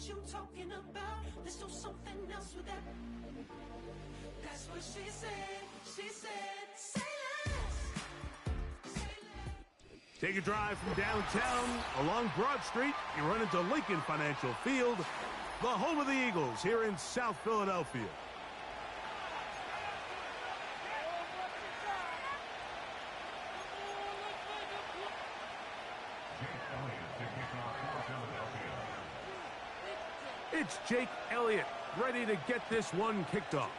what you talking about. There's no something else with that. That's what she said. She said, say less. Say less. Take a drive from downtown along Broad Street. You run into Lincoln Financial Field, the home of the Eagles here in South Philadelphia. It's Jake Elliott ready to get this one kicked off.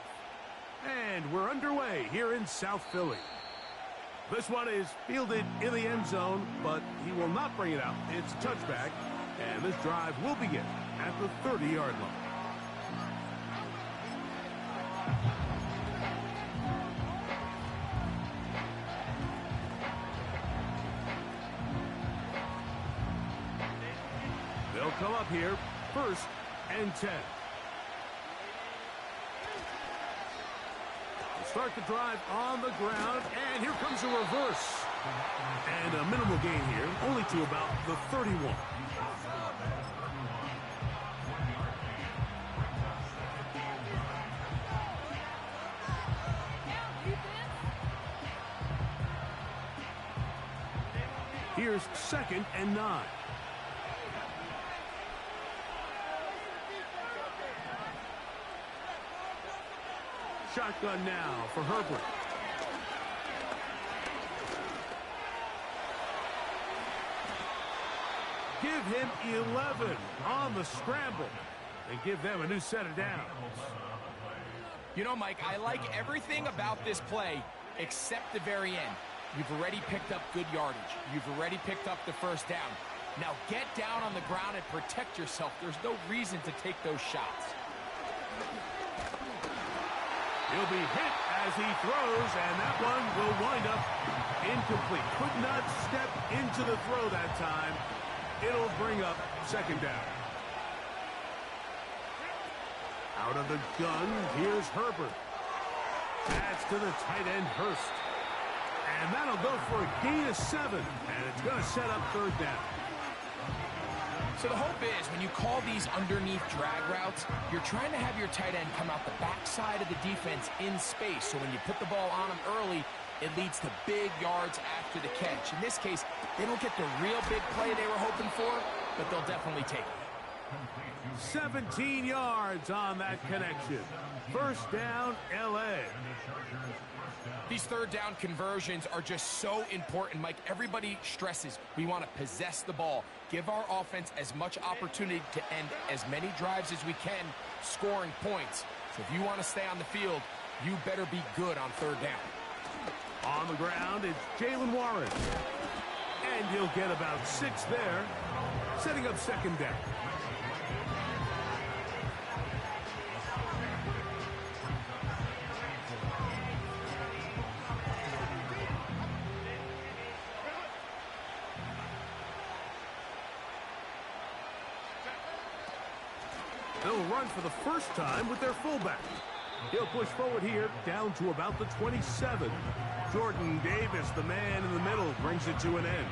And we're underway here in South Philly. This one is fielded in the end zone, but he will not bring it out. It's a touchback, and this drive will begin at the 30-yard line. They'll come up here, 1st and 10. Start the drive on the ground, and here comes a reverse. And a minimal gain here, only to about the 31. Here's 2nd and 9. Shotgun now for Herbert. Give him 11 on the scramble. They give them a new set of downs. You know, Mike, I like everything about this play except the very end. You've already picked up good yardage. You've already picked up the 1st down. Now get down on the ground and protect yourself. There's no reason to take those shots. He'll be hit as he throws, and that one will wind up incomplete. Could not step into the throw that time. It'll bring up 2nd down. Out of the gun, here's Herbert. Pass to the tight end, Hurst. And that'll go for a gain of 7, and it's going to set up 3rd down. So the hope is when you call these underneath drag routes, you're trying to have your tight end come out the backside of the defense in space. So when you put the ball on him early, it leads to big yards after the catch. In this case, they don't get the real big play they were hoping for, but they'll definitely take it. 17 yards on that connection. 1st down, L.A. These 3rd down conversions are just so important, Mike. Everybody stresses we want to possess the ball, give our offense as much opportunity to end as many drives as we can, scoring points. So if you want to stay on the field, you better be good on 3rd down. On the ground, it's Jaylen Warren. And he'll get about 6 there, setting up 2nd down. They'll run for the 1st time with their fullback. He'll push forward here down to about the 27. Jordan Davis, the man in the middle, brings it to an end.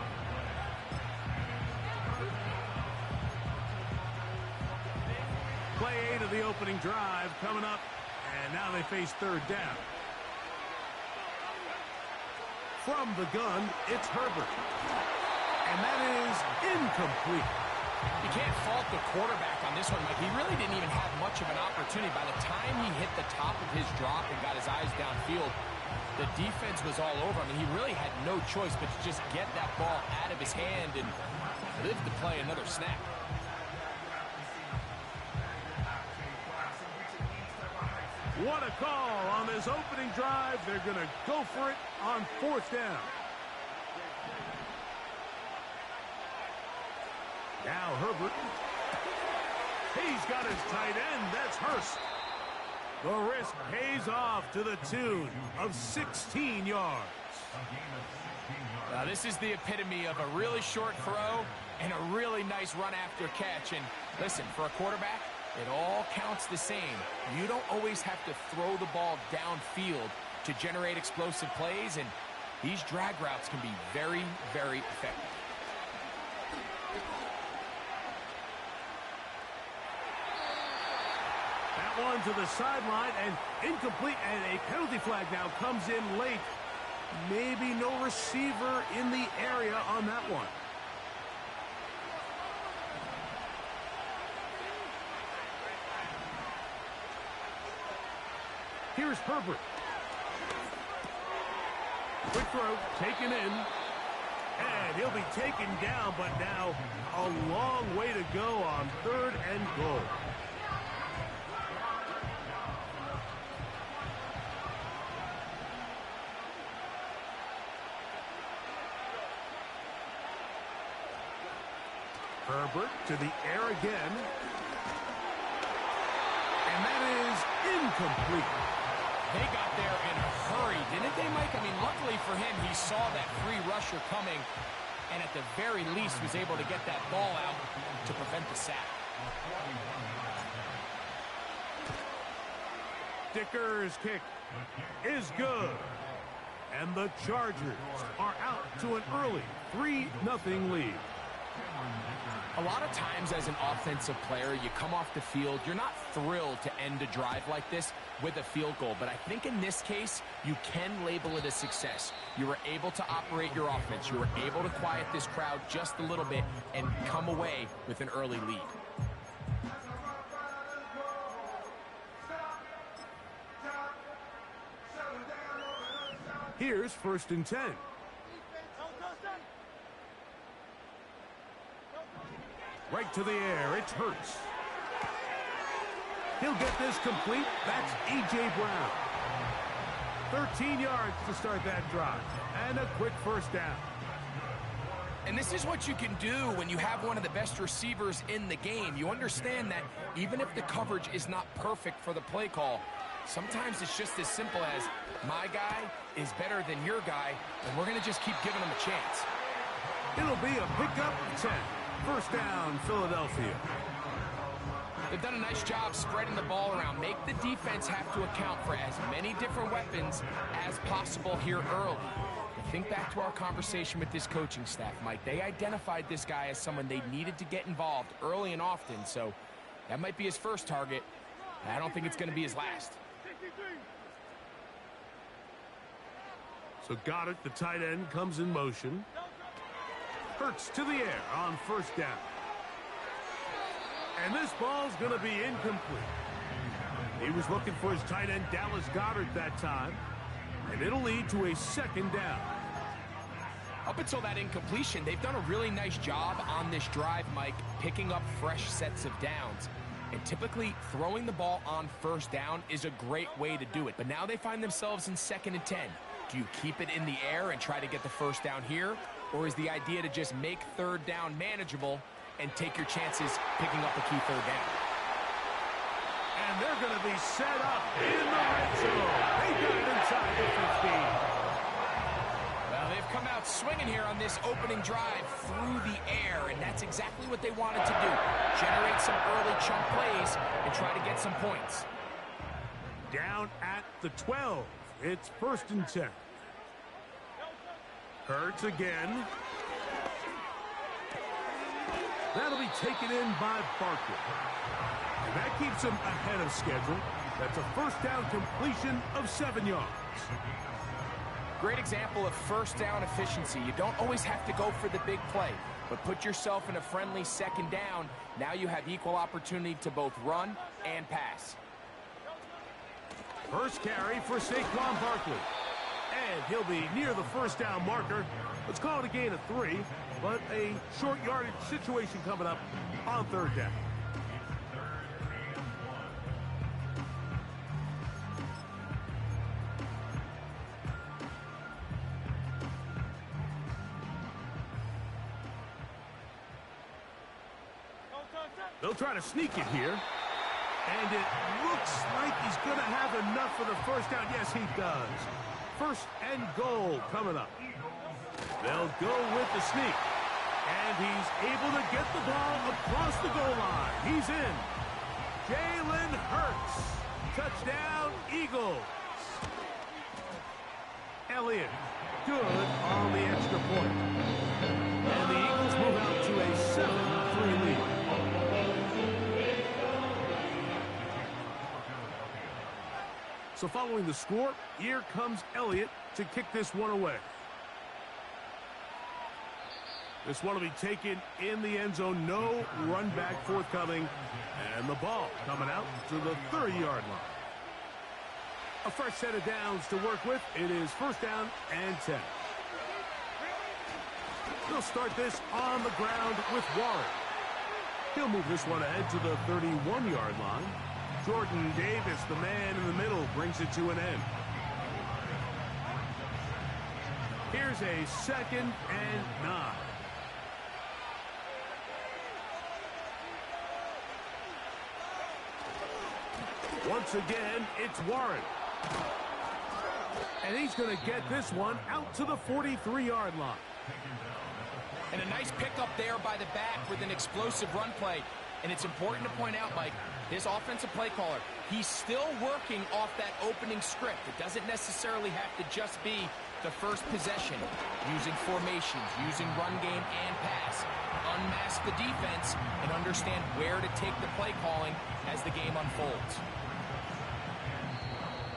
Play 8 of the opening drive coming up, and now they face 3rd down. From the gun, it's Herbert. And that is incomplete. You can't fault the quarterback on this one, Mike. He really didn't even have much of an opportunity. By the time he hit the top of his drop and got his eyes downfield, the defense was all over him, and he really had no choice but to just get that ball out of his hand and live to play another snap. What a call on this opening drive. They're going to go for it on 4th down. Now Herbert. He's got his tight end. That's Hurst. The risk pays off to the tune of 16 yards. Now this is the epitome of a really short throw and a really nice run after catch. And listen, for a quarterback, it all counts the same. You don't always have to throw the ball downfield to generate explosive plays, and these drag routes can be very, very effective. one to the sideline and incomplete, and a penalty flag now comes in late. Maybe no receiver in the area on that one. Here's Herbert. Quick throw, taken in. And he'll be taken down, but now a long way to go on 3rd and goal. Herbert to the air again. And that is incomplete. They got there in a hurry, didn't they, Mike? I mean, luckily for him, he saw that free rusher coming and at the very least was able to get that ball out to prevent the sack. Dicker's kick is good. And the Chargers are out to an early 3-0 lead. A lot of times as an offensive player, you come off the field, you're not thrilled to end a drive like this with a field goal. But I think in this case, you can label it a success. You were able to operate your offense. You were able to quiet this crowd just a little bit and come away with an early lead. Here's 1st and 10. Right to the air, it's Hurts. He'll get this complete. That's A.J. Brown. 13 yards to start that drive. And a quick 1st down. And this is what you can do when you have one of the best receivers in the game. You understand that even if the coverage is not perfect for the play call, sometimes it's just as simple as my guy is better than your guy, and we're going to just keep giving him a chance. It'll be a pickup of 10. 1st down, Philadelphia. They've done a nice job spreading the ball around. Make the defense have to account for as many different weapons as possible here early. Think back to our conversation with this coaching staff, Mike. They identified this guy as someone they needed to get involved early and often, so that might be his first target. I don't think it's going to be his last. So Goddard, the tight end, comes in motion. Hurts to the air on 1st down. And this ball's going to be incomplete. He was looking for his tight end, Dallas Goedert, that time. And it'll lead to a 2nd down. Up until that incompletion, they've done a really nice job on this drive, Mike, picking up fresh sets of downs. And typically, throwing the ball on 1st down is a great way to do it. But now they find themselves in 2nd and 10. Do you keep it in the air and try to get the 1st down here? Or is the idea to just make 3rd down manageable and take your chances picking up a key 3rd down? And they're going to be set up in the red zone. They got it inside the 15. Well, they've come out swinging here on this opening drive through the air, and that's exactly what they wanted to do. Generate some early chunk plays and try to get some points. Down at the 12. It's 1st and 10. Hurts again. That'll be taken in by Barkley. And that keeps him ahead of schedule. That's a 1st down completion of 7 yards. Great example of 1st down efficiency. You don't always have to go for the big play, but put yourself in a friendly 2nd down. Now you have equal opportunity to both run and pass. First carry for Saquon Barkley. And he'll be near the 1st down marker. Let's call it a gain of 3, but a short yardage situation coming up on 3rd down. They'll try to sneak it here. And it looks like he's going to have enough for the 1st down. Yes, he does. 1st and goal coming up. They'll go with the sneak. And he's able to get the ball across the goal line. He's in. Jalen Hurts. Touchdown, Eagles. Elliott, good on the extra point. And the Eagles move out to a 7-3 lead. So following the score, here comes Elliott to kick this one away. This one will be taken in the end zone. No run back forthcoming. And the ball coming out to the 30-yard line. A fresh set of downs to work with. It is first down and 10. They'll start this on the ground with Warren. He'll move this one ahead to the 31-yard line. Jordan Davis, the man in the middle, brings it to an end. Here's a 2nd and 9. Once again, it's Warren. And he's going to get this one out to the 43-yard line. And a nice pickup there by the back with an explosive run play. And it's important to point out, Mike, this offensive play caller, he's still working off that opening script. It doesn't necessarily have to just be the first possession. Using formations, using run game and pass. Unmask the defense and understand where to take the play calling as the game unfolds.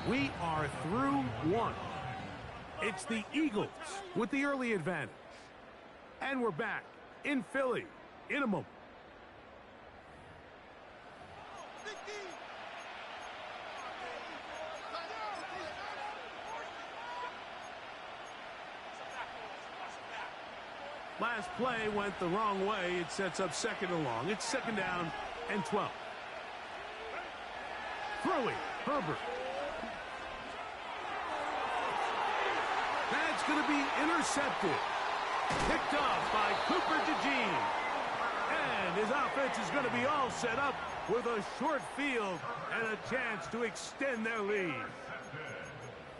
We are through one. It's the Eagles with the early advantage. And we're back in Philly in a moment. Last play went the wrong way. It sets up 2nd and long. It's 2nd down and 12. Throwing, Herbert. That's going to be intercepted. Picked off by Cooper DeJean. And his offense is going to be all set up with a short field and a chance to extend their lead.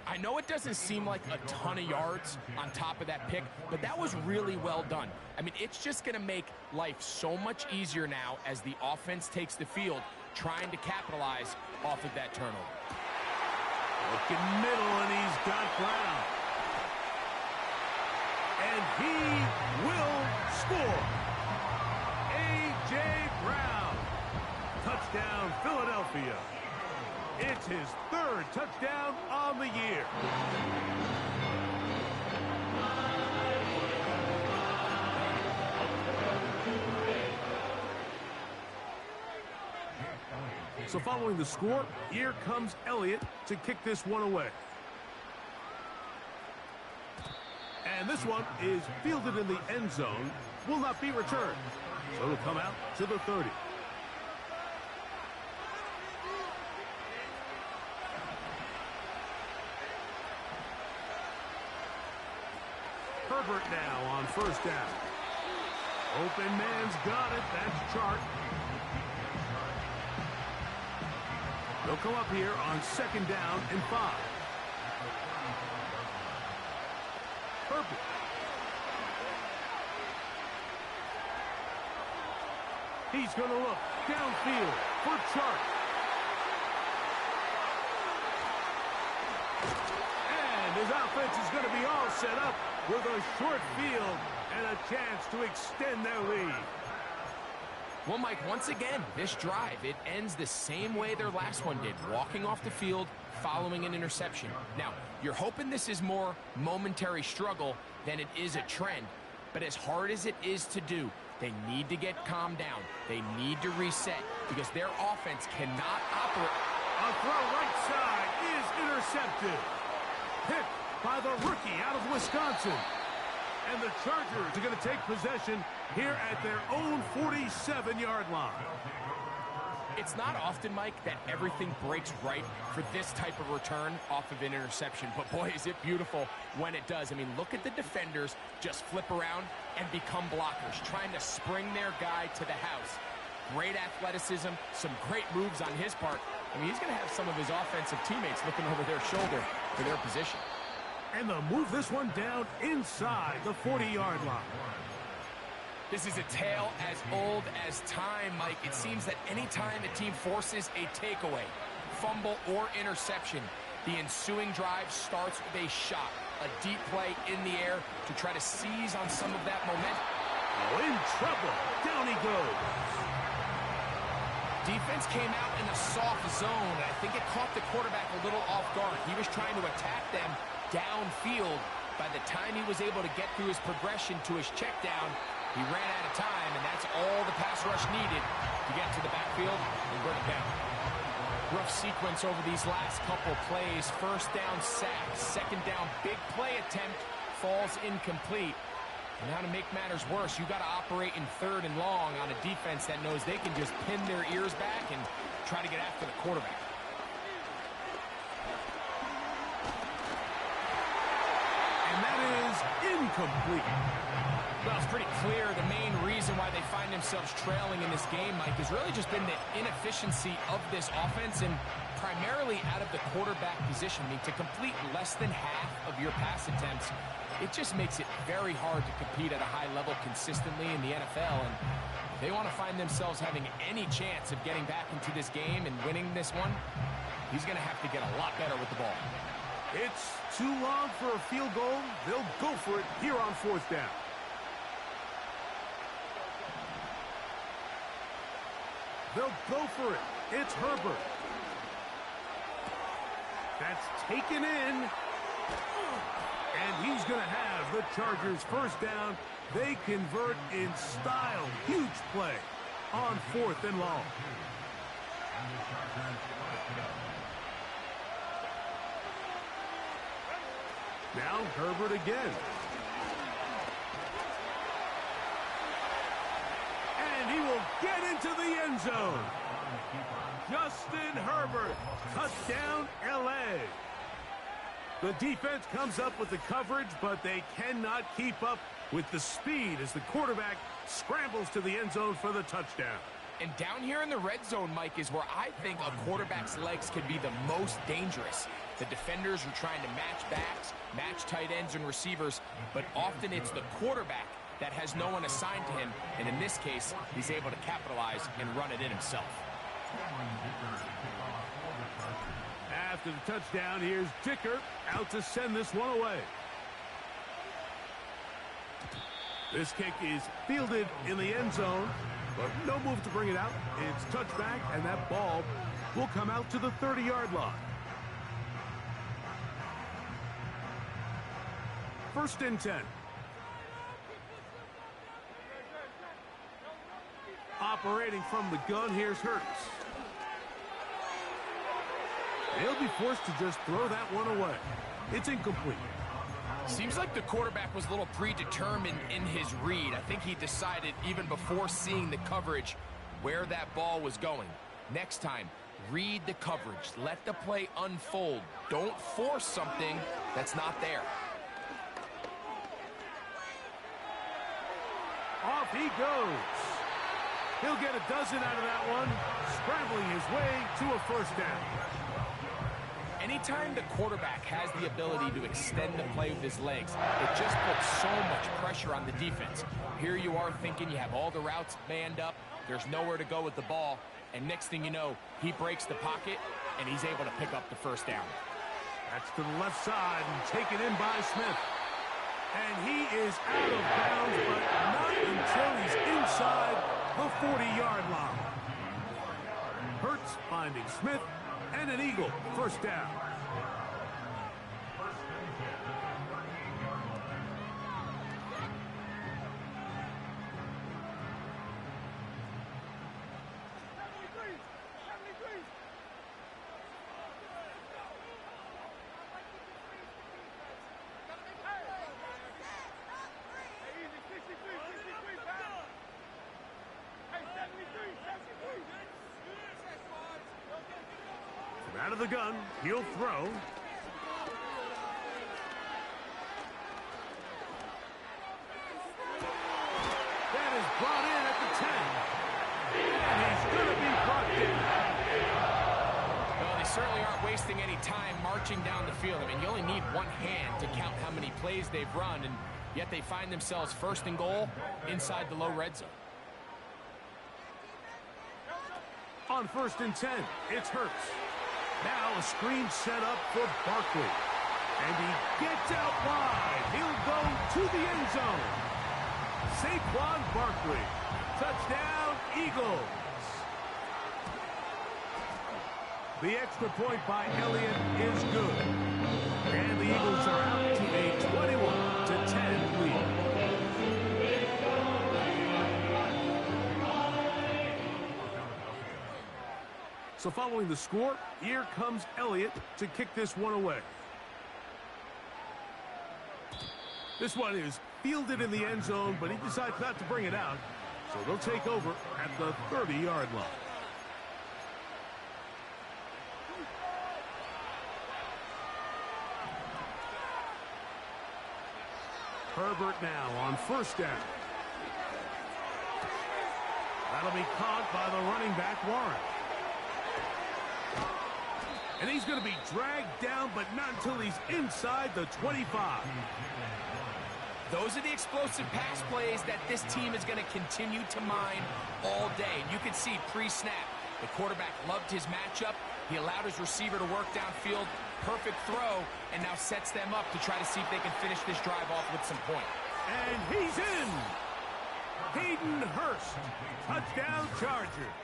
I know it doesn't seem like a ton of yards on top of that pick, but that was really well done. I mean, it's just going to make life so much easier now as the offense takes the field, trying to capitalize off of that turnover. Looking middle, and he's got Brown. And he will score. A.J. Brown. Touchdown, Philadelphia. It's his 3rd touchdown on the year. So following the score, here comes Elliott to kick this one away. And this one is fielded in the end zone, will not be returned. So it'll come out to the 30. Herbert now on first down. Open man's got it. That's Chark. They'll come up here on 2nd down and 5. Herbert. He's going to look downfield for Chark. And his offense is going to be all set up with a short field and a chance to extend their lead. Well, Mike, once again, this drive, it ends the same way their last one did, walking off the field following an interception. Now, you're hoping this is more momentary struggle than it is a trend, but as hard as it is to do, they need to get calmed down. They need to reset because their offense cannot operate. A throw right side is intercepted. Picked by the rookie out of Wisconsin. And the Chargers are going to take possession here at their own 47-yard line. It's not often, Mike, that everything breaks right for this type of return off of an interception. But, boy, is it beautiful when it does. I mean, look at the defenders just flip around and become blockers, trying to spring their guy to the house. Great athleticism, some great moves on his part. I mean, he's going to have some of his offensive teammates looking over their shoulder for their position. And they'll move this one down inside the 40-yard line. This is a tale as old as time, Mike. It seems that any time a team forces a takeaway, fumble, or interception, the ensuing drive starts with a shot, a deep play in the air to try to seize on some of that momentum. Oh, in trouble. Down he goes. defense came out in a soft zone, and I think it caught the quarterback a little off guard. He was trying to attack them downfield. By the time he was able to get through his progression to his check down, he ran out of time, and that's all the pass rush needed to get to the backfield and bring it down. Rough sequence over these last couple plays. First down sack, second down big play attempt, falls incomplete. And now to make matters worse, you got to operate in third and long on a defense that knows they can just pin their ears back and try to get after the quarterback. And that is incomplete. Well, it's pretty clear the main reason why they find themselves trailing in this game, Mike, has really just been the inefficiency of this offense and primarily out of the quarterback position. I mean, to complete less than half of your pass attempts, it just makes it very hard to compete at a high level consistently in the NFL. And if they want to find themselves having any chance of getting back into this game and winning this one, he's going to have to get a lot better with the ball. It's too long for a field goal. They'll go for it here on fourth down. They'll go for it. It's Herbert. That's taken in. And he's going to have the Chargers first down. They convert in style. Huge play on fourth and long. Now Herbert again. And he will get into the end zone. Justin Herbert, touchdown LA. The defense comes up with the coverage, but they cannot keep up with the speed as the quarterback scrambles to the end zone for the touchdown. And down here in the red zone, Mike, is where I think a quarterback's legs can be the most dangerous. The defenders are trying to match backs, match tight ends and receivers, but often it's the quarterback that has no one assigned to him, and in this case, he's able to capitalize and run it in himself. After the touchdown, here's Dicker out to send this one away. This kick is fielded in the end zone, but no move to bring it out. It's touchback, and that ball will come out to the 30-yard line. First and 10. Operating from the gun, here's Hurts. He'll be forced to just throw that one away. It's incomplete. Seems like the quarterback was a little predetermined in his read. I think he decided even before seeing the coverage where that ball was going. Next time, read the coverage. Let the play unfold. Don't force something that's not there. Off he goes. He'll get a dozen out of that one, scrambling his way to a first down. Anytime the quarterback has the ability to extend the play with his legs, it just puts so much pressure on the defense. Here you are thinking you have all the routes manned up, there's nowhere to go with the ball, and next thing you know, he breaks the pocket, and he's able to pick up the first down. That's to the left side and taken in by Smith. And he is out of bounds, but not until he's inside the 40-yard line. Hurts finding Smith, and an Eagle first down. Out of the gun, he'll throw. That is brought in at the 10. And he's going to be brought down. Well, they certainly aren't wasting any time marching down the field. I mean, you only need one hand to count how many plays they've run, and yet they find themselves first and goal inside the low red zone. On first and 10, it's Hurts. Now a screen set up for Barkley. And he gets out wide. He'll go to the end zone. Saquon Barkley. Touchdown, Eagles. The extra point by Elliott is good. And the Eagles are out to a 21-10 lead. So following the score, here comes Elliott to kick this one away. This one is fielded in the end zone, but he decides not to bring it out. So they'll take over at the 30-yard line. Herbert now on first down. That'll be caught by the running back, Warren. And he's going to be dragged down, but not until he's inside the 25. Those are the explosive pass plays that this team is going to continue to mine all day. And you can see pre-snap, the quarterback loved his matchup. He allowed his receiver to work downfield. Perfect throw, and now sets them up to try to see if they can finish this drive off with some points. And he's in. Hayden Hurst. Touchdown Chargers.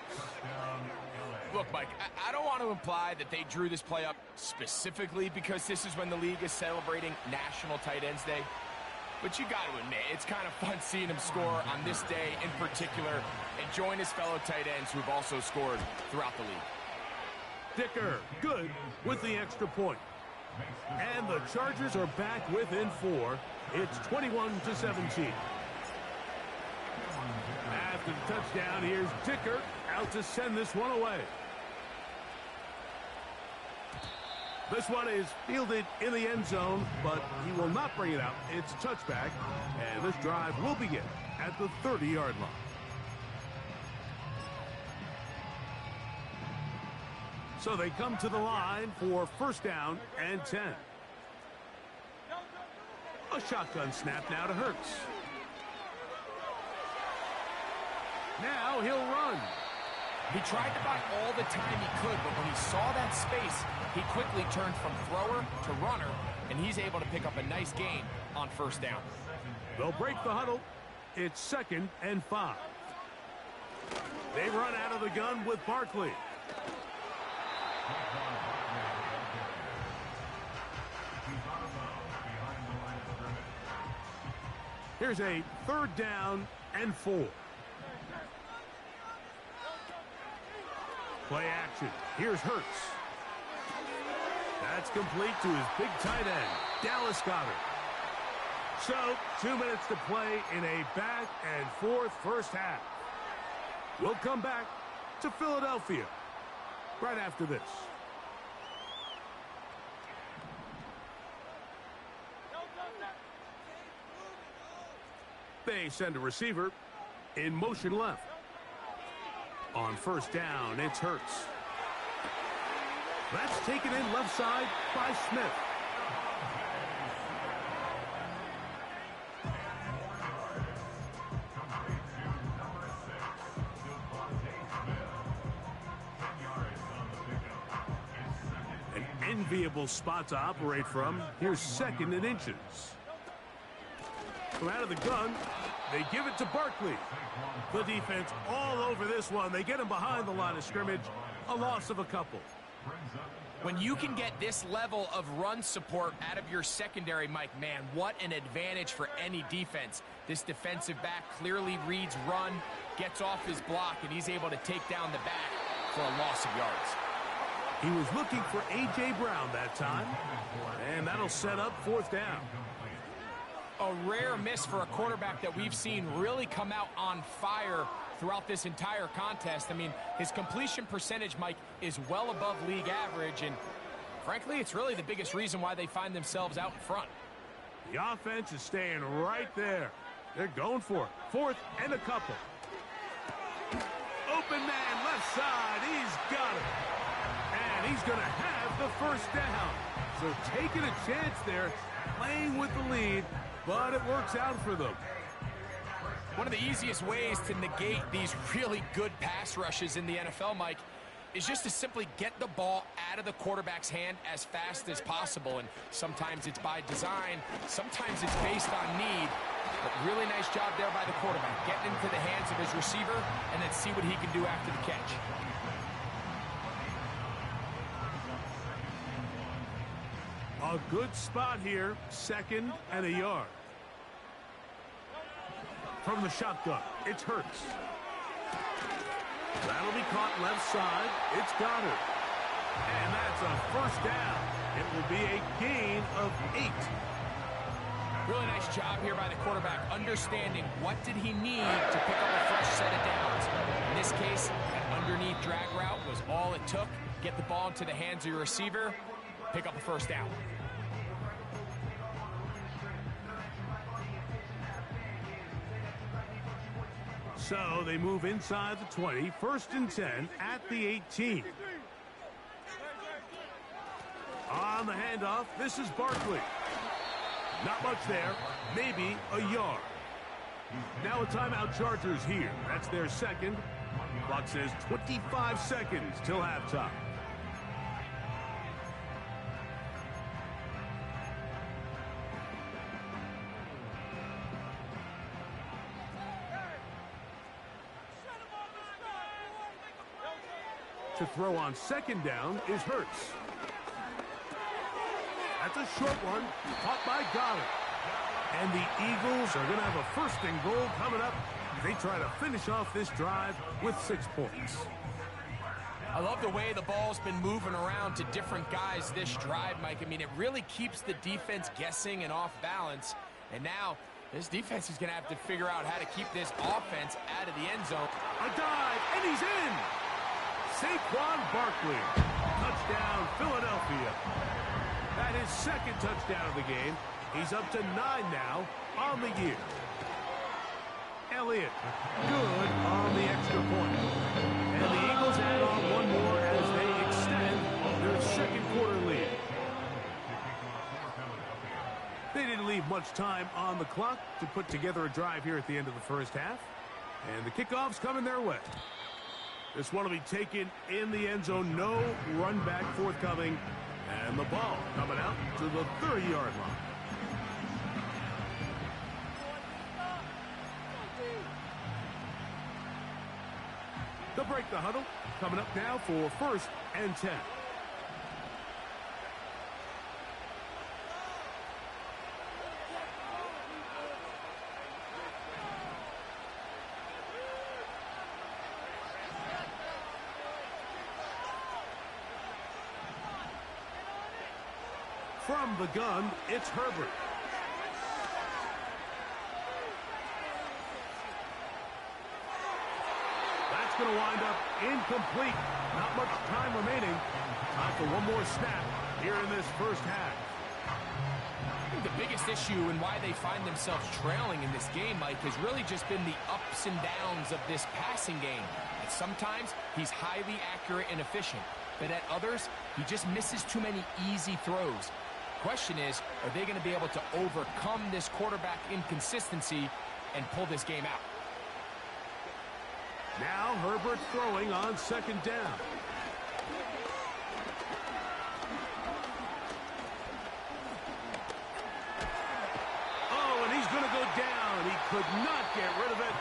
Look, Mike, I don't want to imply that they drew this play up specifically because this is when the league is celebrating National Tight Ends Day. But you got to admit, it's kind of fun seeing him score on this day in particular and join his fellow tight ends who've also scored throughout the league. Dicker, good with the extra point. And the Chargers are back within 4. It's 21-17. After the touchdown, here's Dicker out to send this one away. This one is fielded in the end zone, but he will not bring it out. It's a touchback, and this drive will begin at the 30-yard line. So they come to the line for first down and 10. A shotgun snap now to Hurts. Now he'll run. He tried to buy all the time he could, but when he saw that space, he quickly turned from thrower to runner, and he's able to pick up a nice gain on first down. They'll break the huddle. It's 2nd and 5. They run out of the gun with Barkley. Here's a 3rd down and 4. Play action. Here's Hurts. That's complete to his big tight end, Dallas Goedert. So, 2 minutes to play in a back-and-forth first half. We'll come back to Philadelphia right after this. They send a receiver in motion left. On first down, it's Hurts. That's taken in left side by Smith. An enviable spot to operate from. Here's 2nd and inches. From out of the gun, they give it to Barkley. The defense all over this one. They get him behind the line of scrimmage. A loss of a couple. When you can get this level of run support out of your secondary, Mike, man, what an advantage for any defense. This defensive back clearly reads run, gets off his block, and he's able to take down the back for a loss of yards. He was looking for A.J. Brown that time, and that'll set up 4th down. A rare miss for a quarterback that we've seen really come out on fire throughout this entire contest. I mean, his completion percentage, Mike, is well above league average, and frankly, it's really the biggest reason why they find themselves out in front. The offense is staying right there. They're going for it. 4th and a couple. Open man left side. He's got it. And he's going to have the first down. So taking a chance there, playing with the lead, but it works out for them. One of the easiest ways to negate these really good pass rushes in the NFL, Mike, is just to simply get the ball out of the quarterback's hand as fast as possible. And sometimes it's by design, sometimes it's based on need. But really nice job there by the quarterback, getting into the hands of his receiver and then see what he can do after the catch. A good spot here, 2nd and a yard. From the shotgun, it's Hurts. That'll be caught left side. It's Goddard. And that's a first down. It will be a gain of 8. Really nice job here by the quarterback, understanding what did he need to pick up a fresh set of downs. In this case, an underneath drag route was all it took. Get the ball into the hands of your receiver, pick up a first down. So they move inside the 20, 1st and 10 at the 18. On the handoff, this is Barkley. Not much there, maybe a yard. Now a timeout, Chargers here. That's their 2nd. Clock says 25 seconds till halftime. To throw on 2nd down is Hurts. That's a short one, caught by Goddard. And the Eagles are going to have a 1st and goal coming up. They try to finish off this drive with 6 points. I love the way the ball's been moving around to different guys this drive, Mike. I mean, it really keeps the defense guessing and off balance. And now, this defense is going to have to figure out how to keep this offense out of the end zone. A dive, and he's in! Saquon Barkley. Touchdown, Philadelphia. That is 2nd touchdown of the game. He's up to 9 now on the year. Elliott, good on the extra point. And the Eagles add on one more as they extend their 2nd quarter lead. They didn't leave much time on the clock to put together a drive here at the end of the 1st half. And the kickoff's coming their way. This one will be taken in the end zone. No run back forthcoming. And the ball coming out to the 30-yard line. They'll break the huddle. Coming up now for 1st and 10. From the gun, it's Herbert. That's going to wind up incomplete. Not much time remaining. Time for one more snap here in this 1st half. I think the biggest issue and why they find themselves trailing in this game, Mike, has really just been the ups and downs of this passing game. And sometimes he's highly accurate and efficient, but at others, he just misses too many easy throws. Question is, are they going to be able to overcome this quarterback inconsistency and pull this game out? Now Herbert throwing on 2nd down. Oh, and he's going to go down. He could not get rid of it,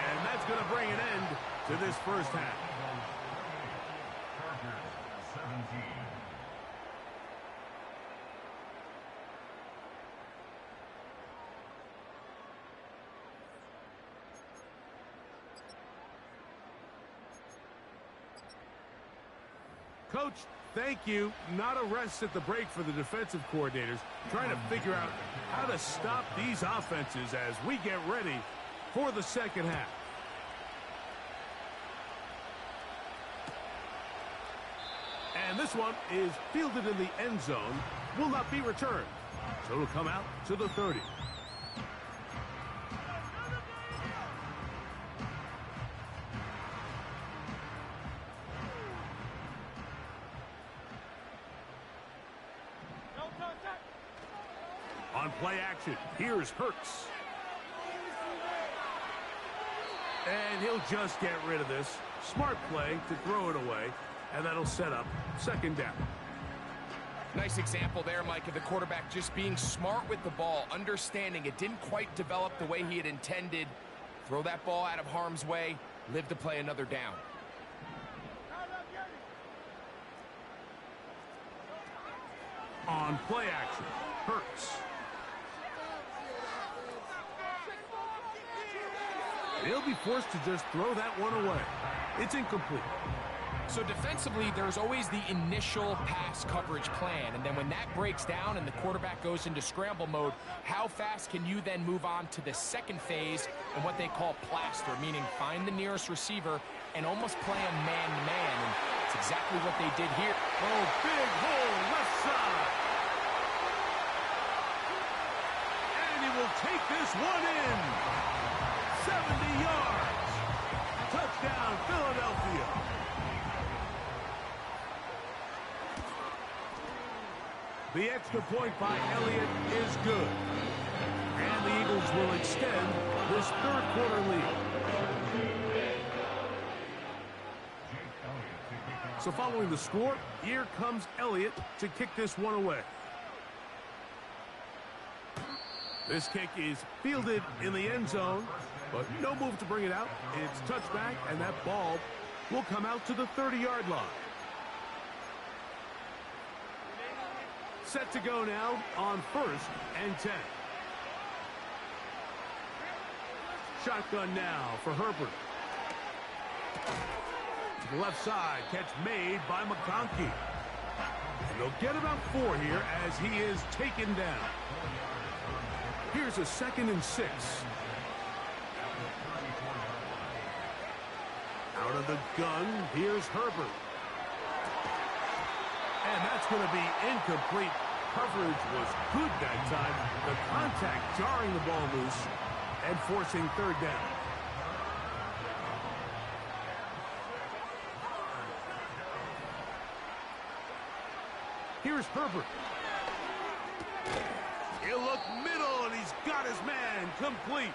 and that's going to bring an end to this 1st half. Coach, thank you. Not a rest at the break for the defensive coordinators, trying to figure out how to stop these offenses as we get ready for the 2nd half. And this one is fielded in the end zone, will not be returned. So it'll come out to the 30. On play action, here's Hurts. And he'll just get rid of this. Smart play to throw it away, and that'll set up 2nd down. Nice example there, Mike, of the quarterback just being smart with the ball, understanding it didn't quite develop the way he had intended. Throw that ball out of harm's way, live to play another down. on play action. Hurts. He'll be forced to just throw that one away. It's incomplete. So defensively, there's always the initial pass coverage plan, and then when that breaks down and the quarterback goes into scramble mode, how fast can you then move on to the second phase and what they call plaster, meaning find the nearest receiver and almost play a man-to-man, and it's exactly what they did here. Oh, big hole left side. And he will take this one in. 70 yards. Touchdown, Philadelphia. The extra point by Elliott is good. And the Eagles will extend this third quarter lead. So following the score, here comes Elliott to kick this one away. This kick is fielded in the end zone, but no move to bring it out. It's touchback, and that ball will come out to the 30-yard line. Set to go now on 1st and 10. Shotgun now for Herbert. To the left side, catch made by McConkey. And they'll get about 4 here as he is taken down. Here's a 2nd and 6. Out of the gun, here's Herbert. And that's going to be incomplete. Coverage was good that time. The contact jarring the ball loose and forcing 3rd down. Here's Herbert. He'll look middle, and he's got his man complete.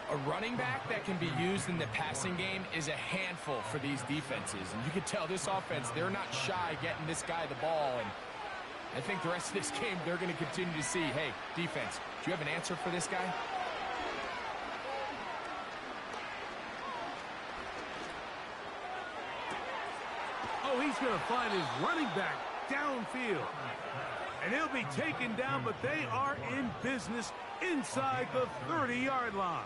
A running back that can be used in the passing game is a handful for these defenses. And you can tell this offense, they're not shy getting this guy the ball. And I think the rest of this game, they're going to continue to see, hey, defense, do you have an answer for this guy? Oh, he's going to find his running back downfield. And he'll be taken down, but they are in business inside the 30-yard line.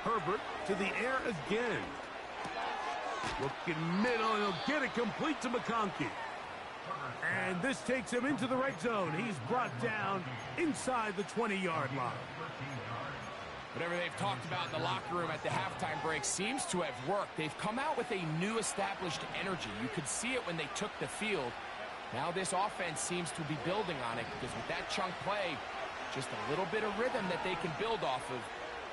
Herbert to the air again. Looking middle, he'll get it complete to McConkey. And this takes him into the red zone. He's brought down inside the 20-yard line. Whatever they've talked about in the locker room at the halftime break seems to have worked. They've come out with a new established energy. You could see it when they took the field. Now this offense seems to be building on it because with that chunk play, just a little bit of rhythm that they can build off of.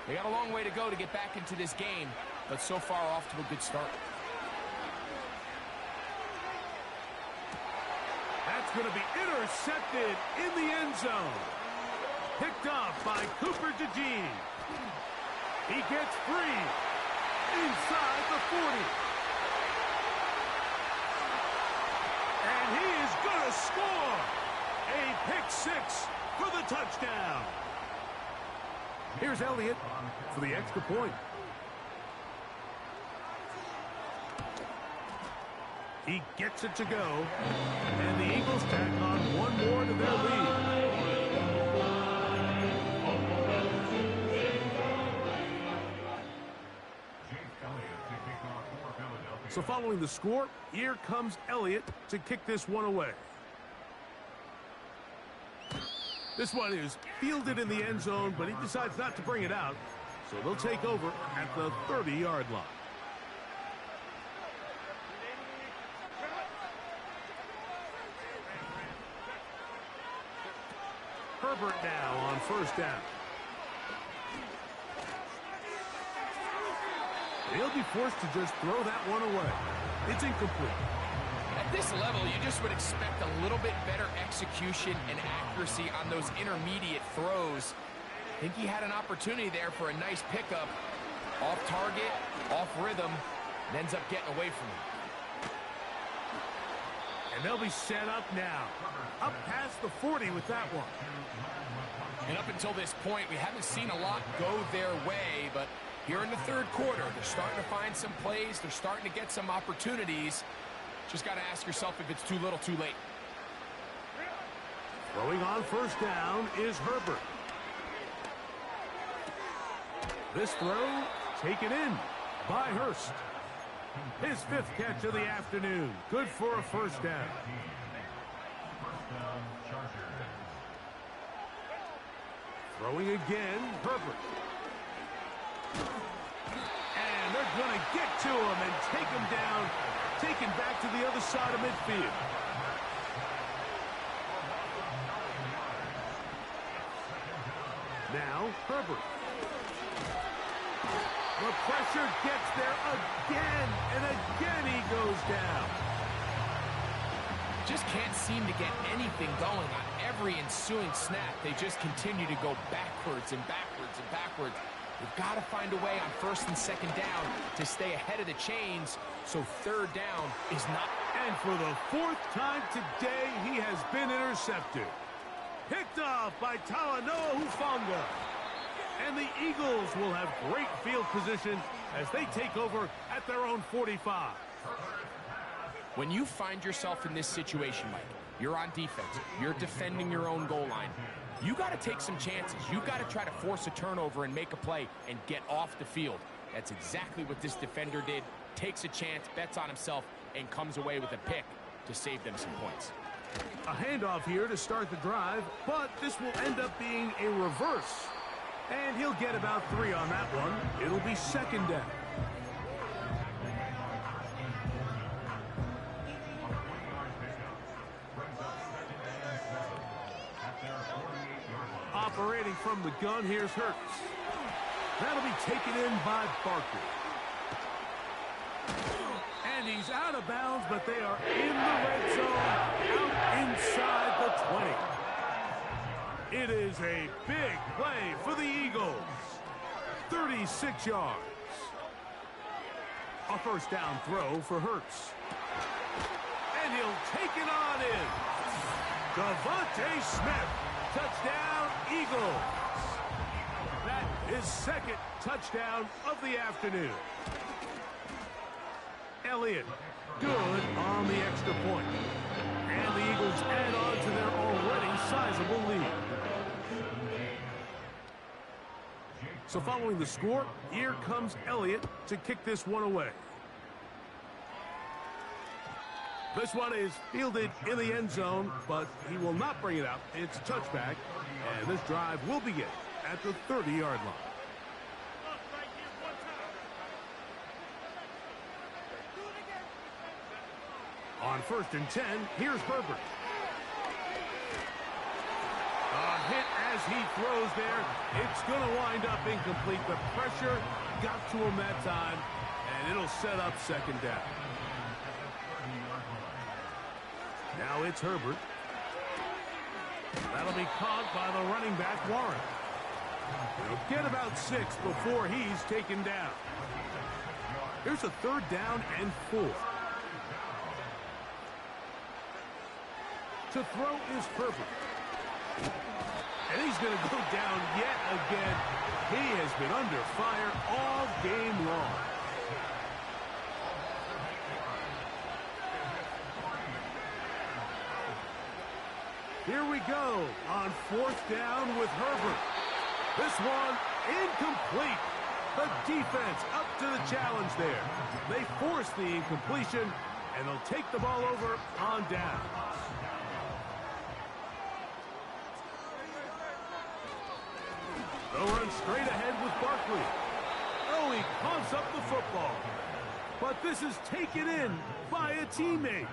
They got a long way to go to get back into this game, but so far off to a good start. That's going to be intercepted in the end zone. Picked up by Cooper DeJean. He gets free inside the 40. And he is going to score a pick 6 for the touchdown. Here's Elliott for the extra point. He gets it to go, and the Eagles tack on one more to their lead. So following the score, here comes Elliott to kick this one away. This one is fielded in the end zone, but he decides not to bring it out, so they'll take over at the 30-yard line. Herbert now on 1st down. He'll be forced to just throw that one away. It's incomplete. At this level, you just would expect a little bit better execution and accuracy on those intermediate throws. I think he had an opportunity there for a nice pickup. Off target, off rhythm, and ends up getting away from him. And they'll be set up now. Up past the 40 with that one. And up until this point, we haven't seen a lot go their way, but Here in the third quarter, they're starting to find some plays. They're starting to get some opportunities. Just got to ask yourself if it's too little, too late. Throwing on first down is Herbert. This throw taken in by Hurst. His 5th catch of the afternoon. Good for a first down. Throwing again, Herbert. And they're going to get to him and take him down, taken back to the other side of midfield. Now, Herbert. The pressure gets there again, and again he goes down. Just can't seem to get anything going on every ensuing snap. They just continue to go backwards and backwards and backwards. You've got to find a way on first and second down to stay ahead of the chains so third down is not. And for the 4th time today, he has been intercepted. Picked off by Talanoa Hufanga. And the Eagles will have great field position as they take over at their own 45. When you find yourself in this situation, Mike, you're on defense, you're defending your own goal line, you got to take some chances. You got to try to force a turnover and make a play and get off the field. That's exactly what this defender did. Takes a chance, bets on himself, and comes away with a pick to save them some points. A handoff here to start the drive, but this will end up being a reverse. And he'll get about 3 on that one. It'll be second down. Operating from the gun, here's Hurts. That'll be taken in by Barkley. And he's out of bounds, but they are in the red zone, out inside the 20. It is a big play for the Eagles. 36 yards. A first down throw for Hurts. And he'll take it on in. Devontae Smith. Touchdown, Eagles. That is 2nd touchdown of the afternoon. Elliott, good on the extra point. And the Eagles add on to their already sizable lead. So following the score, here comes Elliott to kick this one away. This one is fielded in the end zone, but he will not bring it out. It's a touchback, and this drive will begin at the 30-yard line. On 1st and 10, here's Herbert. A hit as he throws there. It's going to wind up incomplete. The pressure got to him that time, and it'll set up second down. Now it's Herbert. That'll be caught by the running back, Warren. He'll get about 6 before he's taken down. Here's a 3rd down and 4. To throw is Herbert. And he's going to go down yet again. He has been under fire all game long. Here we go on 4th down with Herbert. This one incomplete. The defense up to the challenge there. They force the incompletion, and they'll take the ball over on down. They'll run straight ahead with Barkley. Oh, he coughs up the football. But this is taken in by a teammate.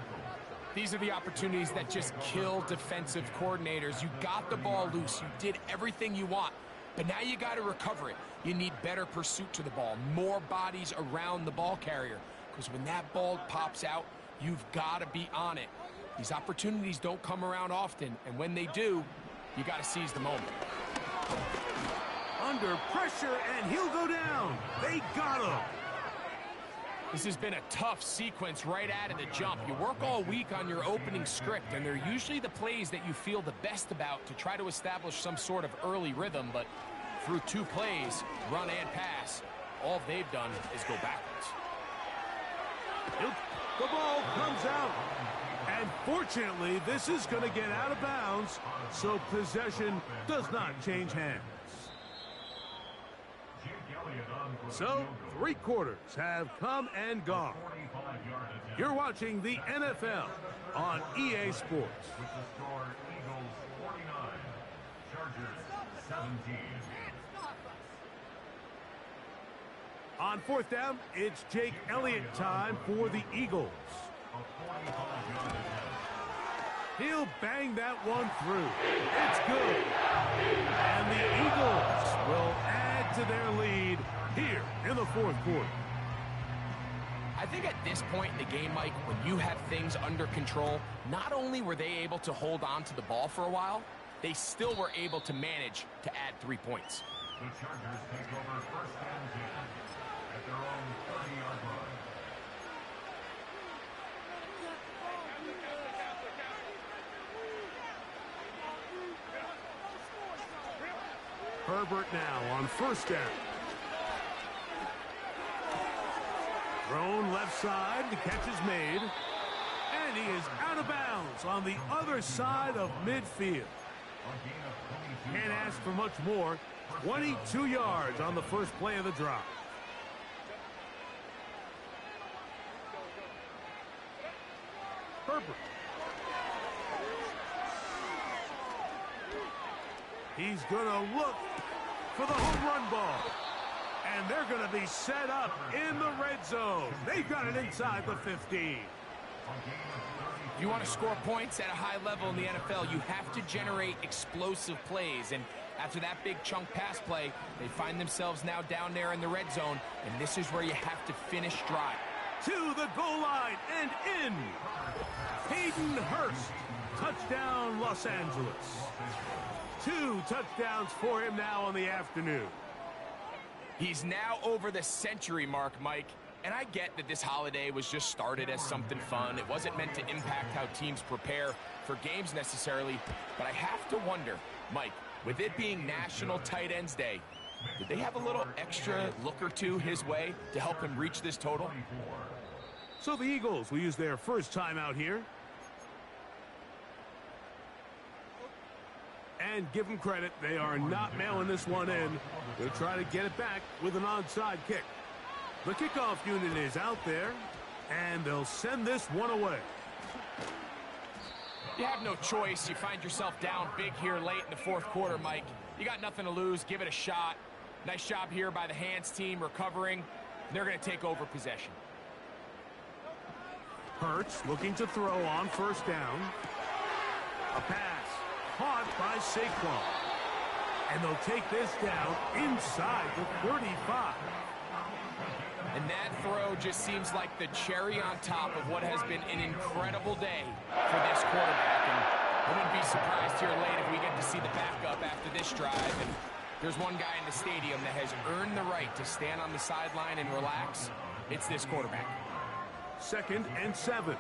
These are the opportunities that just kill defensive coordinators. You got the ball loose. You did everything you want. But now you got to recover it. You need better pursuit to the ball, more bodies around the ball carrier. Because when that ball pops out, you've got to be on it. These opportunities don't come around often. And when they do, you got to seize the moment. Under pressure, and he'll go down. They got him. This has been a tough sequence right out of the jump. You work all week on your opening script, and they're usually the plays that you feel the best about to try to establish some sort of early rhythm, but through 2 plays, run and pass, all they've done is go backwards. The ball comes out. And fortunately, this is going to get out of bounds, so possession does not change hands. So, 3 quarters have come and gone. You're watching the NFL on EA Sports. With the score, Eagles 49, Chargers 17. On 4th down, it's Jake Elliott time for the Eagles. He'll bang that one through. It's good. And the Eagles will add to their lead here in the 4th quarter. I think at this point in the game, Mike, when you have things under control, not only were they able to hold on to the ball for a while, they still were able to manage to add 3 points. The Chargers take over 1st and 10 at their own 30-yard line. Herbert now on 1st down. Thrown left side, the catch is made. And he is out of bounds on the other side of midfield. Can't ask for much more. 22 yards on the first play of the drive. Herbert. He's going to look for the home run ball. And they're going to be set up in the red zone. They've got it inside the 15. If you want to score points at a high level in the NFL, you have to generate explosive plays. And after that big chunk pass play, they find themselves now down there in the red zone. And this is where you have to finish drive. To the goal line and in. Hayden Hurst. Touchdown, Los Angeles. 2 touchdowns for him now on the afternoon. He's now over the century mark, Mike. And I get that this holiday was just started as something fun. It wasn't meant to impact how teams prepare for games necessarily. But I have to wonder, Mike, with it being National Tight Ends Day, did they have a little extra look or two his way to help him reach this total? So the Eagles will use their first time out here. And give them credit, they are not mailing this one in. They'll try to get it back with an onside kick. The kickoff unit is out there, and they'll send this one away. You have no choice. You find yourself down big here late in the 4th quarter, Mike. You got nothing to lose. Give it a shot. Nice job here by the hands team recovering. They're going to take over possession. Hurts looking to throw on 1st down. A pass. Caught by Saquon. And they'll take this down inside the 35. And that throw just seems like the cherry on top of what has been an incredible day for this quarterback. And I wouldn't be surprised here late if we get to see the backup after this drive. And there's one guy in the stadium that has earned the right to stand on the sideline and relax. It's this quarterback. 2nd and 7.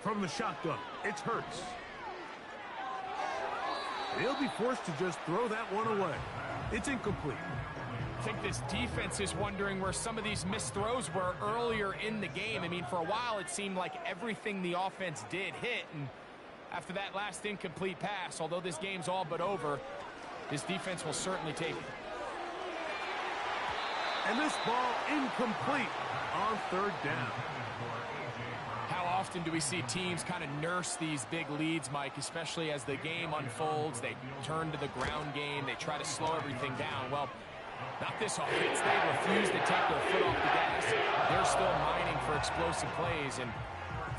From the shotgun, it's Hurts. They'll be forced to just throw that one away. It's incomplete. I think this defense is wondering where some of these missed throws were earlier in the game. I mean, for a while, it seemed like everything the offense did hit. And after that last incomplete pass, although this game's all but over, this defense will certainly take it. And this ball incomplete on 3rd down. How often do we see teams kind of nurse these big leads, Mike, especially as the game unfolds? They turn to the ground game. They try to slow everything down. Well, not this offense. They refuse to take their foot off the gas. They're still mining for explosive plays. And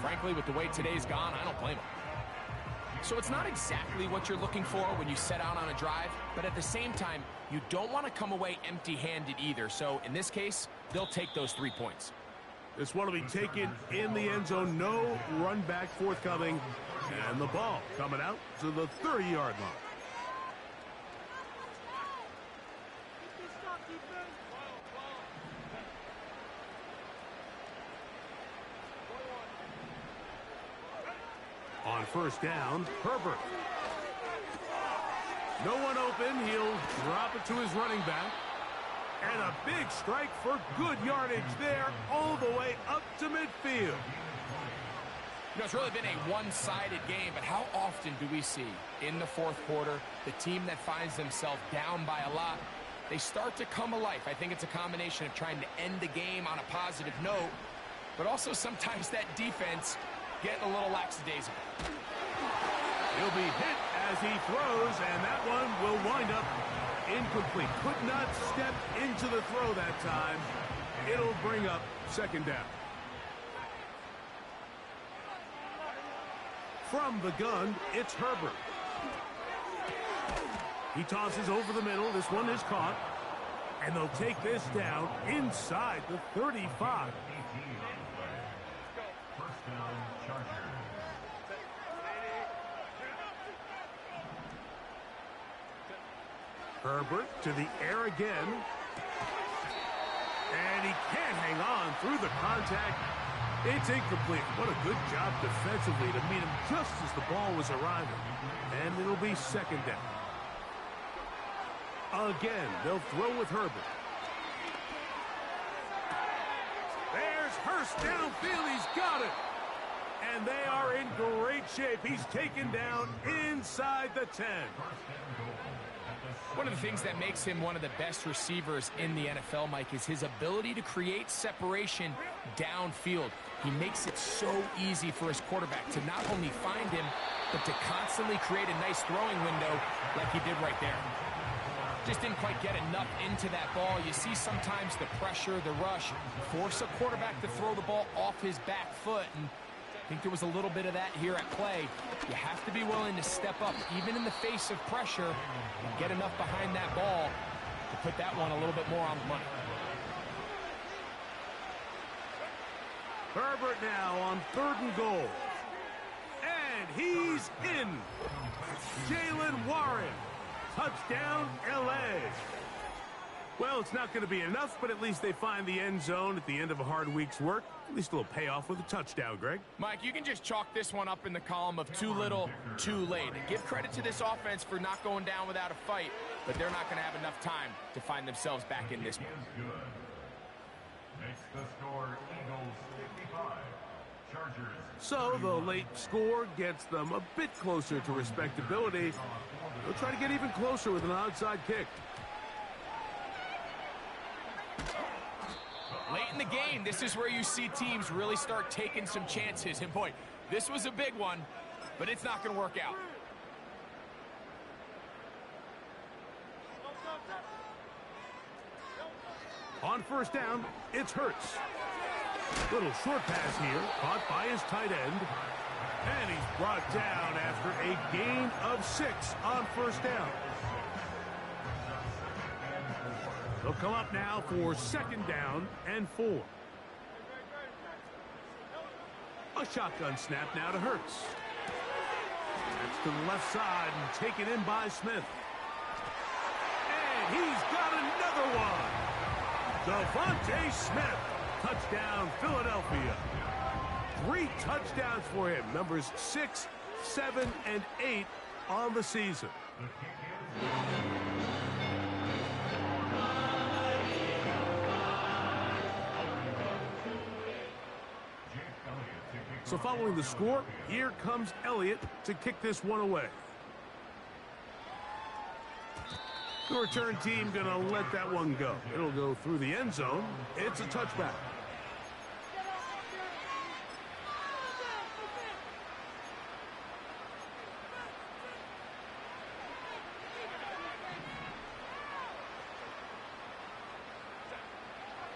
frankly, with the way today's gone, I don't blame them. So it's not exactly what you're looking for when you set out on a drive, but at the same time, you don't want to come away empty-handed either. So in this case, they'll take those 3 points. This one will be taken in the end zone. No run back forthcoming. And the ball coming out to the 30-yard line. on first down. Herbert. No one open. He'll drop it to his running back. And a big strike for good yardage there all the way up to midfield. You know, it's really been a one-sided game, but how often do we see in the fourth quarter the team that finds themselves down by a lot, they start to come alive. I think it's a combination of trying to end the game on a positive note, but also sometimes that defense getting a little lackadaisical. He'll be hit as he throws, and that one will wind up incomplete. Could not step into the throw that time. It'll bring up second down. From the gun, it's Herbert. He tosses over the middle. This one is caught. And they'll take this down inside the 35. First down, Chargers. Herbert to the air again. And he can't hang on through the contact. It's incomplete. What a good job defensively to meet him just as the ball was arriving. And it'll be second down. Again, they'll throw with Herbert. There's Hurst downfield. He's got it. And they are in great shape. He's taken down inside the 10. One of the things that makes him one of the best receivers in the NFL, Mike, is his ability to create separation downfield. He makes it so easy for his quarterback to not only find him, but to constantly create a nice throwing window like he did right there. Just didn't quite get enough into that ball. You see sometimes the pressure, the rush, force a quarterback to throw the ball off his back foot. And I think there was a little bit of that here at play. You have to be willing to step up, even in the face of pressure, and get enough behind that ball to put that one a little bit more on the money. Herbert now on 3rd and goal. And he's in. Jaylen Warren. Touchdown, L.A. Well, it's not going to be enough, but at least they find the end zone at the end of a hard week's work. At least a little payoff with a touchdown, Greg. Mike, you can just chalk this one up in the column of too little, too late. And give credit to this offense for not going down without a fight, but they're not going to have enough time to find themselves back in this one. Makes the score Eagles 55, Chargers. So the late score gets them a bit closer to respectability. They'll try to get even closer with an onside kick. Late in the game, this is where you see teams really start taking some chances. And boy, this was a big one, but it's not going to work out. On first down, it's Hurts. Little short pass here, caught by his tight end. And he's brought down after a gain of 6 on first down. They'll come up now for second down and 4. A shotgun snap now to Hurts. That's to the left side and taken in by Smith. And he's got another one. Devontae Smith. Touchdown, Philadelphia. 3 touchdowns for him. Numbers 6, 7, and 8 on the season. So following the score, here comes Elliott to kick this one away. The return team going to let that one go. It'll go through the end zone. It's a touchback.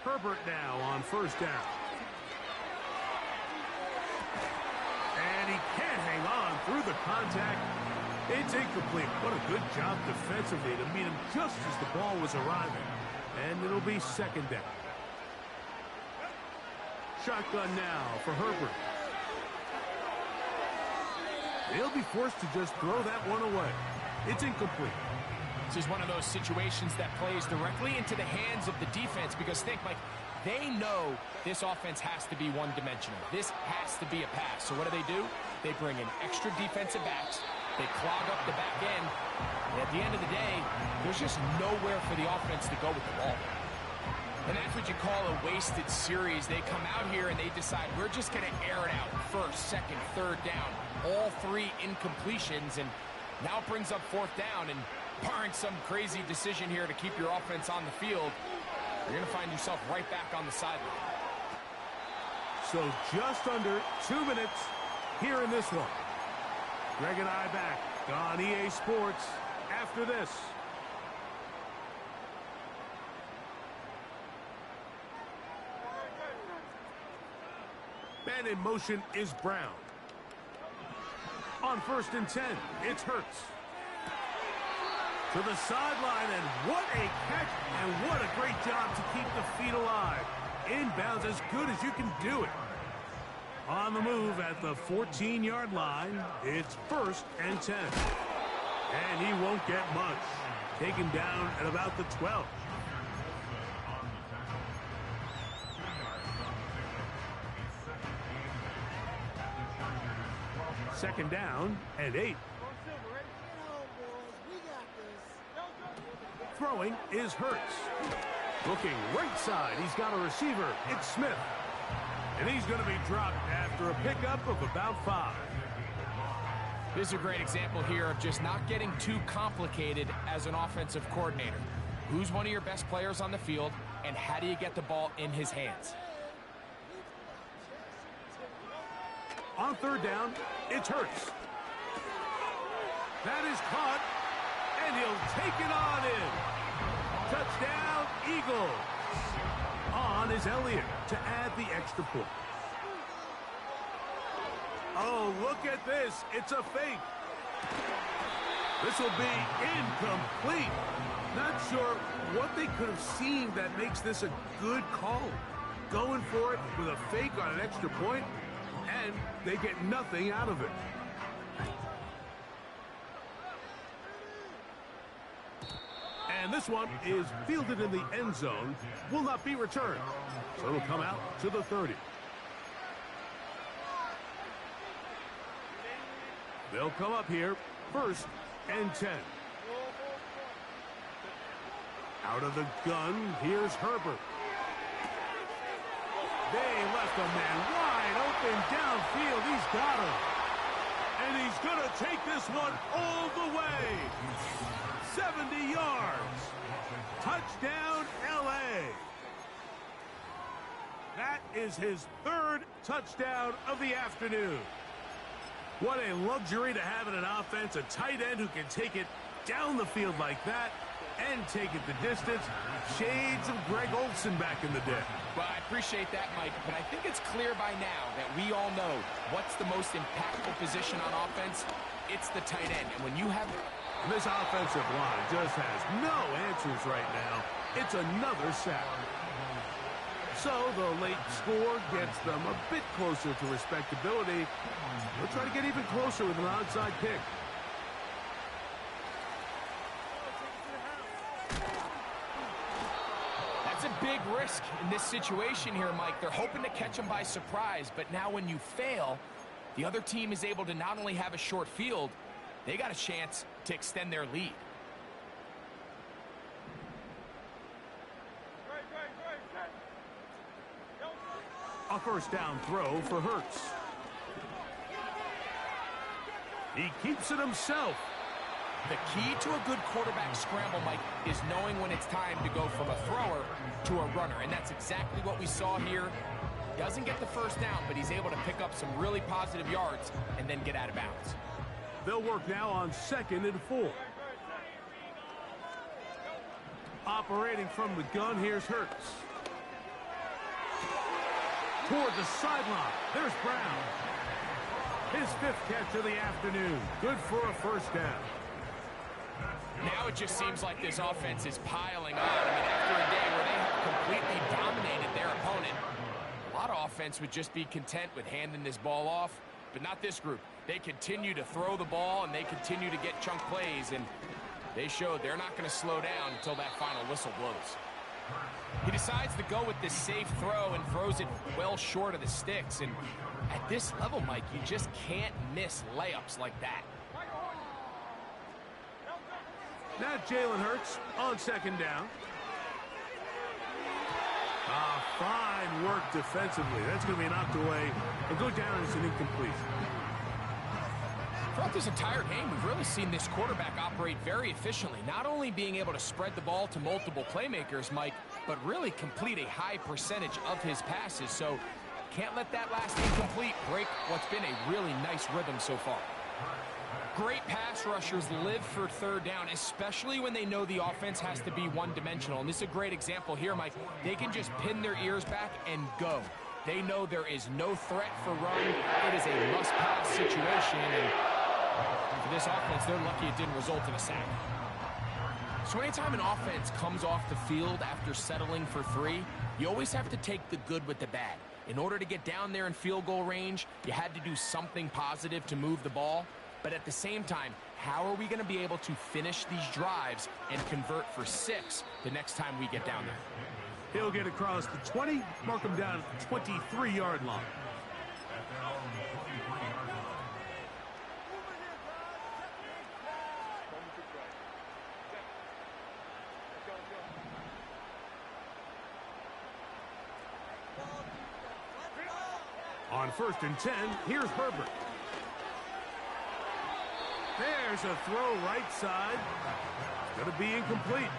Herbert now on first down. And he can't hang on through the contact. It's incomplete. What a good job defensively to meet him just as the ball was arriving. And it'll be second down. Shotgun now for Herbert. They'll be forced to just throw that one away. It's incomplete. This is one of those situations that plays directly into the hands of the defense because think, like, They know this offense has to be one-dimensional. This has to be a pass. So what do? They bring in extra defensive backs. They clog up the back end. And at the end of the day, there's just nowhere for the offense to go with the ball. And that's what you call a wasted series. They come out here and they decide, we're just going to air it out. First, second, third down. All three incompletions. And now it brings up fourth down. And barring some crazy decision here to keep your offense on the field, you're going to find yourself right back on the sideline. So just under 2 minutes here in this one. Greg and I back on EA Sports after this. Man in motion is Brown. On 1st and 10, it's Hurts. To the sideline, and what a catch, and what a great job to keep the feet alive. Inbounds as good as you can do it. On the move at the 14-yard line, it's 1st and 10. And he won't get much. Taken down at about the 12. Second down and 8. Throwing is Hurts. Looking right side, he's got a receiver. It's Smith. And he's going to be dropped after a pickup of about 5. This is a great example here of just not getting too complicated as an offensive coordinator. Who's one of your best players on the field, and how do you get the ball in his hands? On 3rd down, it's Hurts. That is caught, and he'll take it on in. Touchdown, Eagles. On is Elliott to add the extra point. Oh, look at this. It's a fake. This will be incomplete. Not sure what they could have seen that makes this a good call. Going for it with a fake on an extra point, and they get nothing out of it. And this one is fielded in the end zone, will not be returned. So it'll come out to the 30. They'll come up here, 1st and 10. Out of the gun, here's Herbert. They left a man wide open downfield. He's got him. And he's going to take this one all the way. 70 yards. Touchdown, L.A. That is his 3rd touchdown of the afternoon. What a luxury to have in an offense, a tight end who can take it down the field like that and take it the distance. Shades of Greg Olsen back in the day. Well, I appreciate that, Mike, but I think it's clear by now that we all know what's the most impactful position on offense. It's the tight end. And when you have... This offensive line just has no answers right now. It's another sack. So the late score gets them a bit closer to respectability. They'll try to get even closer with an onside kick. That's a big risk in this situation here, Mike. They're hoping to catch them by surprise, but now when you fail, the other team is able to not only have a short field, they got a chance to extend their lead. A 1st down throw for Hurts. He keeps it himself. The key to a good quarterback scramble, Mike, is knowing when it's time to go from a thrower to a runner. And that's exactly what we saw here. Doesn't get the 1st down, but he's able to pick up some really positive yards and then get out of bounds. They'll work now on 2nd and 4. Operating from the gun, here's Hurts. Toward the sideline, there's Brown. His 5th catch of the afternoon. Good for a 1st down. Now it just seems like this offense is piling on. I mean, after a day where they have completely dominated their opponent, a lot of offense would just be content with handing this ball off, but not this group. They continue to throw the ball, and they continue to get chunk plays, and they showed they're not going to slow down until that final whistle blows. He decides to go with this safe throw and throws it well short of the sticks. And at this level, Mike, you just can't miss layups like that. Now Jalen Hurts on second down. Fine work defensively. That's going to be knocked away and go down as an incomplete. Throughout this entire game, we've really seen this quarterback operate very efficiently, not only being able to spread the ball to multiple playmakers, Mike, but really complete a high percentage of his passes. So can't let that last incomplete break what's been a really nice rhythm so far. Great pass rushers live for third down, especially when they know the offense has to be one-dimensional. And this is a great example here, Mike. They can just pin their ears back and go. They know there is no threat for run. It is a must-pass situation. And for this offense, they're lucky it didn't result in a sack. So anytime an offense comes off the field after settling for three, you always have to take the good with the bad. In order to get down there in field goal range, you had to do something positive to move the ball. But at the same time, how are we going to be able to finish these drives and convert for 6 the next time we get down there? He'll get across the 20, mark him down at the 23-yard line. On 1st and 10, here's Herbert. There's a throw right side. It's going to be incomplete.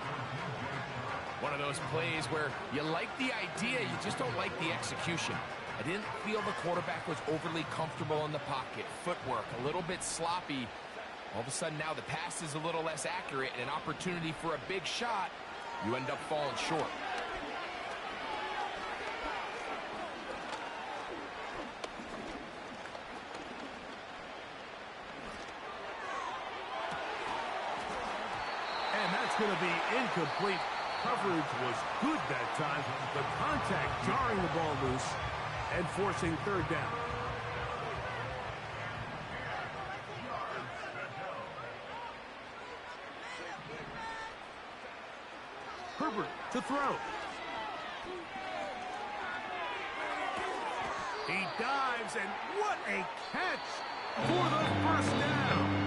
One of those plays where you like the idea, you just don't like the execution. I didn't feel the quarterback was overly comfortable in the pocket. Footwork a little bit sloppy. All of a sudden now the pass is a little less accurate and an opportunity for a big shot. You end up falling short. Going to be incomplete. Coverage was good that time. The contact jarring the ball loose and forcing third down. Herbert to throw. He dives, and what a catch for the first down.